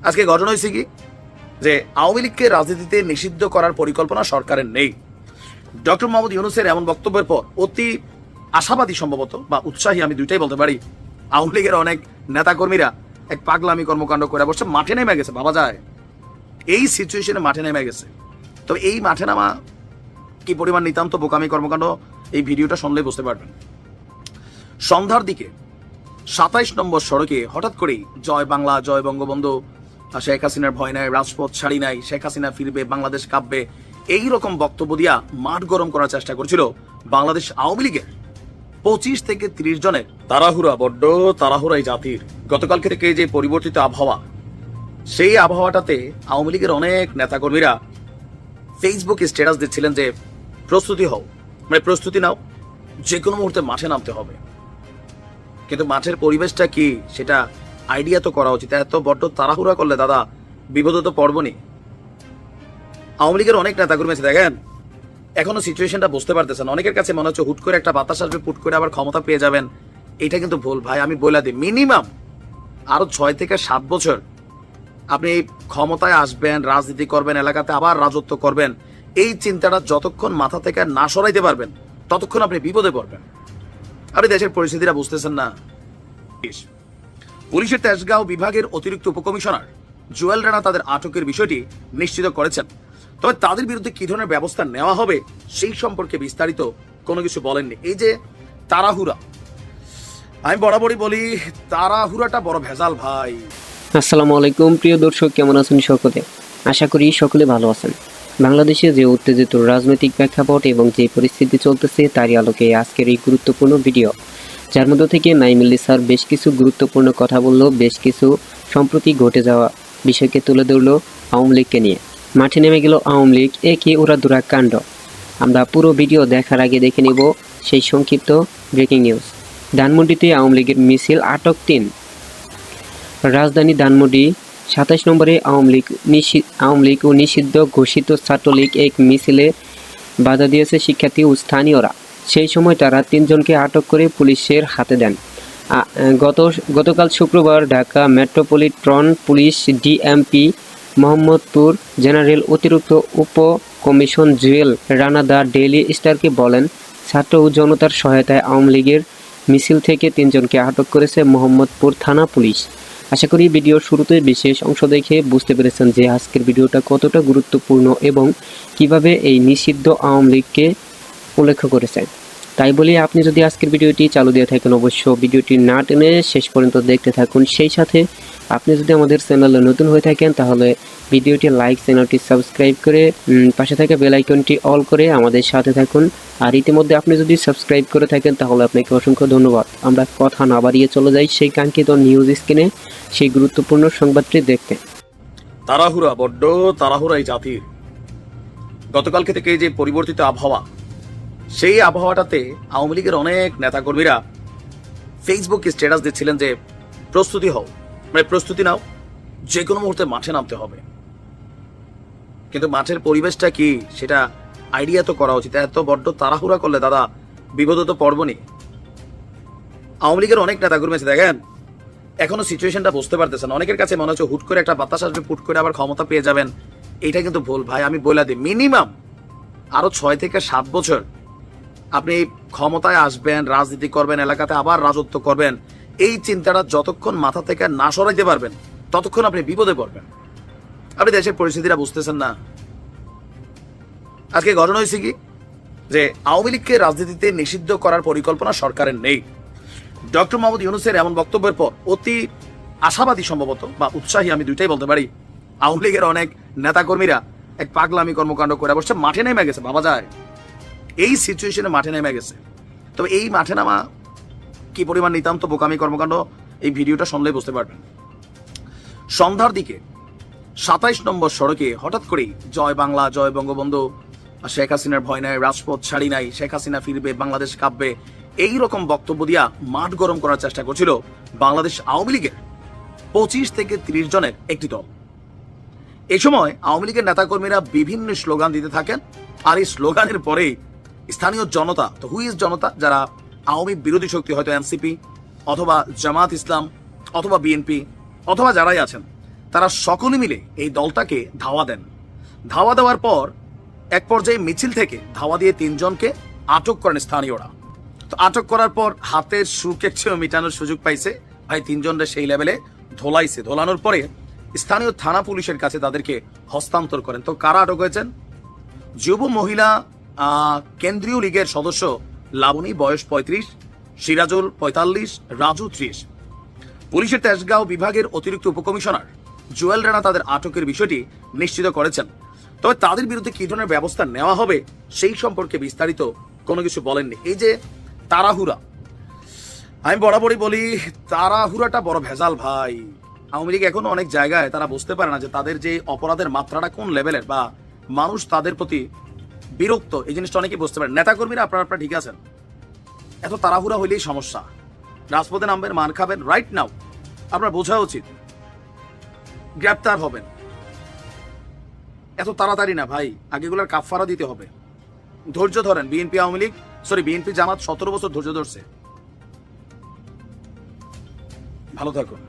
আজকে ঘটনা হয়েছে কি যে আওয়ামী লীগকে রাজনীতিতে নিষিদ্ধ করার পরিকল্পনা সরকারের নেই। ডক্টর মোহাম্মদ ইউনূসের এমন বক্তব্যের পর অতি আশাবাদী সম্ভবত বা উৎসাহী, আমি দুইটাই বলতে পারি, আওয়ামী লীগের অনেক নেতাকর্মীরা এক পাগলামি কর্মকাণ্ড করে বসে মাঠে নেমে গেছে। ভাবা যায় এই সিচুয়েশনে মাঠে নেমে গেছে। তবে এই মাঠে নামা কি পরিমাণ নিতান্ত বোকামি কর্মকাণ্ড এই ভিডিওটা শুনলেই বুঝতে পারবেন। সন্ধ্যার দিকে ২৭ নম্বর সড়কে হঠাৎ করেই জয় বাংলা, জয় বঙ্গবন্ধু, শেখ হাসিনার ভয় নাই, রাজপথ ছাড়ি নাই, শেখ হাসিনা ফিরবে, বাংলাদেশ কাঁপবে, এইরকম বক্তব্য দিয়া মাঠ গরম করার চেষ্টা করছিল বাংলাদেশ আওয়ামী লীগের ২৫ থেকে ৩০ জনের তাড়াহুড়া, বড্ড তাড়াহুড়াই জাতির। গতকালকে থেকে যে পরিবর্তিত আবহাওয়া, সেই আবহাওয়াটাতে আওয়ামী লীগের অনেক নেতাকর্মীরা ফেসবুকে স্ট্যাটাস দিচ্ছিলেন যে প্রস্তুতি হও, মানে প্রস্তুতি নাও, যে কোনো মুহূর্তে মাঠে নামতে হবে। কিন্তু মাঠের পরিবেশটা কি সেটা আইডিয়া তো করা উচিত। এত বড্ড তাড়াহুড়া করলে দাদা বিপদে তো পড়বনি। আওয়ামী লীগের অনেক নেতাকর্মী আছে, দেখেন এখনো সিচুয়েশনটা বুঝতে পারতেছেন। অনেকের কাছে মনে হচ্ছে হুট করে একটা বাতাস আসবে, পুট করে আবার ক্ষমতা পেয়ে যাবেন। এটা কিন্তু ভুল ভাই, আমি বলে দিই, মিনিমাম আরো ৬ থেকে ৭ বছর আপনি ক্ষমতায় আসবেন, রাজনীতি করবেন, এলাকাতে আবার রাজত্ব করবেন, এই চিন্তাটা যতক্ষণ মাথা থেকে না সরাইতে পারবেন ততক্ষণ আপনি বিপদে পড়বেন। আপনি দেশের পরিস্থিতিটা বুঝতেছেন না। পুলিশের তেজগাঁও বিভাগের অতিরিক্ত উপকমিশনার জুয়েল রানা তাদের আটকের বিষয়টি নিশ্চিত করেছেন। তবে তাদের বিরুদ্ধে কি ধরনের ব্যবস্থা নেওয়া হবে সেই সম্পর্কে বিস্তারিত কোনো কিছু বলেননি। এই যে তাড়াহুড়া, আমি বরাবরই বলি তাড়াহুড়াটা বড় ভেজাল ভাই। আসসালামু আলাইকুম প্রিয় দর্শক, কেমন আছেন সকলে? আশা করি সকলে ভালো আছেন। বাংলাদেশে যে উত্তেজিত রাজনৈতিক প্রেক্ষাপট এবং যে পরিস্থিতি চলতেছে তারই আলোকে আজকের এই গুরুত্বপূর্ণ ভিডিও, যার মধ্য থেকে নাইমুল্লি স্যার বেশ কিছু গুরুত্বপূর্ণ কথা বলল, বেশ কিছু সম্প্রতি ঘটে যাওয়া বিষয়কে তুলে ধরল আওয়ামী লীগকে নিয়ে। মাঠে নেমে গেল আওয়ামী লীগ, একে উড়াদুরা কাণ্ড। আমরা পুরো ভিডিও দেখার আগে দেখে নিব সেই সংক্ষিপ্ত ব্রেকিং নিউজ। ধানমন্ডিতে আওয়ামী লীগের মিছিল, আটক ৩। রাজধানী ধানমন্ডি ২৭ নম্বরে আওয়ামী লীগ ও নিষিদ্ধ ঘোষিত ছাত্রলীগ এক মিছিলে বাধা দিয়েছে শিক্ষার্থী ও স্থানীয়রা। সেই সময় তারা ৩ জনকে আটক করে পুলিশের হাতে দেন। গতকাল শুক্রবার Dhaka metropolitan police DMP Mohammadpur general অতিরিক্ত উপ commission Jewel Rana the Daily স্টারকে বলেন, ছাত্র ও জনতার সহায়তায় আওয়ামী লীগের মিছিল থেকে ৩ জনকে আটক করেছে মোহাম্মদপুর থানা পুলিশ। আশা করি ভিডিওর শুরুতে বিশেষ অংশ দেখে বুঝতে পেরেছেন যে আজকের ভিডিওটা কতটা গুরুত্বপূর্ণ এবং কিভাবে এই নিষিদ্ধ আওয়ামী লীগকে উল্লেখ করেছে। তাই বলি আপনি যদি আজকের ভিডিওটি চালু দিয়ে থাকেন অবশ্য ভিডিওটি না টেনে শেষ পর্যন্ত দেখতে থাকুন। সেই সাথে আপনি যদি আমাদের চ্যানেলে নতুন হয়ে থাকেন তাহলে ভিডিওটি লাইক, চ্যানেলটি সাবস্ক্রাইব করে পাশে থাকা বেল আইকনটি অল করে আমাদের সাথে থাকুন। আর ইতিমধ্যে আপনি যদি সাবস্ক্রাইব করে থাকেন তাহলে আপনাকে অসংখ্য ধন্যবাদ। আমরা কথা না বাড়িয়ে চলে যাই সেই কাঙ্ক্ষিত নিউজ স্ক্রিনে সেই গুরুত্বপূর্ণ সংবাদটি দেখতে। তাড়াহুড়া, বড্ড তাড়াহুড়াই জাতির। গতকালকে থেকে যে পরিবর্তিত আবহাওয়া, সেই আবহাওয়াটাতে আওয়ামী লীগের অনেক নেতাকর্মীরা ফেসবুকে স্ট্যাটাস দিচ্ছিলেন যে প্রস্তুতি হও, মানে প্রস্তুতি নাও, যে কোনো মুহূর্তে মাঠে নামতে হবে। কিন্তু মাঠের পরিবেশটা কি সেটা আইডিয়া তো করা উচিত। এত বড্ড তাড়াহুড়া করলে দাদা বিপদে তো পড়বনি। আওয়ামী লীগের অনেক নেতাকর্মী আছে, দেখেন এখনো সিচুয়েশনটা বুঝতে পারতেছেন। অনেকের কাছে মনে হচ্ছে হুট করে একটা বাতাস আসবে, পুট করে আবার ক্ষমতা পেয়ে যাবেন। এটা কিন্তু ভুল ভাই, আমি বলে দিই, মিনিমাম আরো ৬ থেকে ৭ বছর আপনি ক্ষমতায় আসবেন, রাজনীতি করবেন, এলাকাতে আবার রাজত্ব করবেন, এই চিন্তাটা যতক্ষণ মাথা থেকে না সরাইতে পারবেন ততক্ষণ আপনি বিপদে পড়বেন। আপনি দেশের পরিস্থিতিটা বুঝতেছেন না। আজকে ঘটনা হয়েছে কি যে আওয়ামী লীগকে রাজনীতিতে নিষিদ্ধ করার পরিকল্পনা সরকারের নেই। ডক্টর মোহাম্মদ ইউনূসের এমন বক্তব্যের পর অতি আশাবাদী সম্ভবত বা উৎসাহী, আমি দুইটাই বলতে পারি, আওয়ামী লীগের অনেক নেতাকর্মীরা এক পাগলামি কর্মকাণ্ড করে বসে মাঠে নেমে গেছে। ভাবা যায় এই সিচুয়েশনে মাঠে নেমে গেছে। তবে এই মাঠে নামা কি পরিমাণ নিতান্ত বোকামি কর্মকাণ্ড এই ভিডিওটা শুনলেই বুঝতে পারবেন। সন্ধ্যার দিকে ২৭ নম্বর সড়কে হঠাৎ করেই জয় বাংলা, জয় বঙ্গবন্ধু, শেখ হাসিনার ভয় নাই, রাজপথ ছাড়ি নাই, শেখ হাসিনা ফিরবে, বাংলাদেশ কাঁপবে, এইরকম বক্তব্য দিয়া মাঠ গরম করার চেষ্টা করছিল বাংলাদেশ আওয়ামী লীগের ২৫ থেকে ৩০ জনের একটি দল। এই সময় আওয়ামী লীগের নেতাকর্মীরা বিভিন্ন স্লোগান দিতে থাকেন। আর এই স্লোগানের পরেই স্থানীয় জনতা, তো হুই ইজ জনতা, যারা আওয়ামী বিরোধী শক্তি, হয়তো এনসিপি অথবা জামাত ইসলাম অথবা বিএনপি অথবা যারাই আছেন, তারা সকলে মিলে এই দলটাকে ধাওয়া দেন। ধাওয়া দেওয়ার পর এক পর্যায়ে মিছিল থেকে ধাওয়া দিয়ে 3 জনকে আটক করেন স্থানীয়রা। তো আটক করার পর হাতের সুকের চেয়ে মিটানোর সুযোগ পাইছে ভাই, 3 জনরা সেই লেভেলে ধোলাইছে। ধোলানোর পরে স্থানীয় থানা পুলিশের কাছে তাদেরকে হস্তান্তর করেন। তো কারা আটক হয়েছেন? যুব মহিলা কেন্দ্রীয় লীগের সদস্য লাবণী, বয়স 35, সিরাজুল 45, রাজু 30। পুলিশের তেজগাঁও বিভাগের অতিরিক্ত উপকমিশনার জুয়েল রানা তাদের আটকের বিষয়টি নিশ্চিত করেছেন। তবে তাদের বিরুদ্ধে কি ধরনের ব্যবস্থা নেওয়া হবে সেই সম্পর্কে বিস্তারিত কোনো কিছু বলেননি। এই যে তাড়াহুড়া, আমি বরাবরই বলি তাড়াহুড়াটা বড় ভেজাল ভাই। আওয়ামী লীগ এখনো অনেক জায়গায় তারা বুঝতে পারে না যে তাদের যে অপরাধের মাত্রাটা কোন লেভেলের, বা মানুষ তাদের প্রতি বিরক্ত, এই জিনিসটা অনেকেই বুঝতে পারে। নেতাকর্মীরা আপনারা ঠিক আছেন, এত তাড়াহুড়া হইলেই সমস্যা। রাজপথে নামবেন, মান খাবেন, রাইট নাও আপনার বোঝা উচিত গ্রেপ্তার হবেন। এত তাড়াতাড়ি না ভাই, আগেগুলোর কাফারা দিতে হবে। ধৈর্য ধরেন। বিএনপি জামাত 17 বছর ধৈর্য ধরছে। ভালো থাকুন।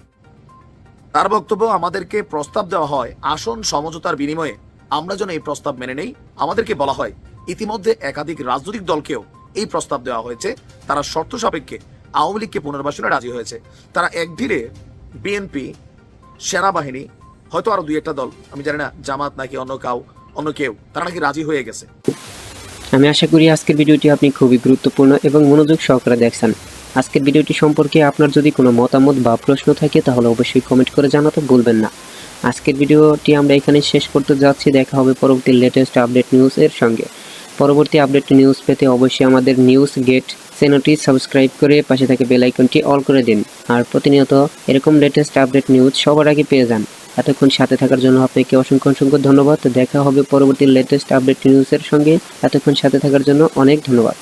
তার বক্তব্য, আমাদেরকে প্রস্তাব দেওয়া হয় আসন সমঝোতার বিনিময়ে আমরা যেন এই প্রস্তাব মেনে নেই। আমাদেরকে বলা হয় ইতিমধ্যে একাধিক রাজনৈতিক দলকেও এই প্রস্তাব দেওয়া হয়েছে, তারা শর্ত সাপেক্ষে আওয়ামী লীগকে পুনর্বাসনে রাজি হয়েছে। তারা একদিনে বিএনপি, সেনাবাহিনী, হয়তো আরো 2-1টা দল, আমি জানি না জামাত নাকি অন্য কেউ, তারা নাকি রাজি হয়ে গেছে। আমি আশা করি আজকের ভিডিওটি আপনি খুবই গুরুত্বপূর্ণ এবং মনোযোগ সহকারে দেখছেন। আজকের ভিডিওটি সম্পর্কে আপনার যদি কোনো মতামত বা প্রশ্ন থাকে তাহলে অবশ্যই কমেন্ট করে জানাতে ভুলবেন না। আজকের ভিডিওটি আমরা এখানে শেষ করতে যাচ্ছি। দেখা হবে পরবর্তী লেটেস্ট আপডেট নিউজ এর সঙ্গে। পরবর্তী আপডেট নিউজ পেতে অবশ্যই আমাদের নিউজ গেট চ্যানেলটি সাবস্ক্রাইব করে পাশে থাকা বেল আইকনটি অল করে দিন। আর প্রতিনিয়ত এরকম লেটেস্ট আপডেট নিউজ সবার আগে পেয়ে যান। এতক্ষণ সাথে থাকার জন্য আপনাকে অসংখ্য ধন্যবাদ। দেখা হবে পরবর্তী লেটেস্ট আপডেট নিউজের সঙ্গে। এতক্ষণ সাথে থাকার জন্য অনেক ধন্যবাদ।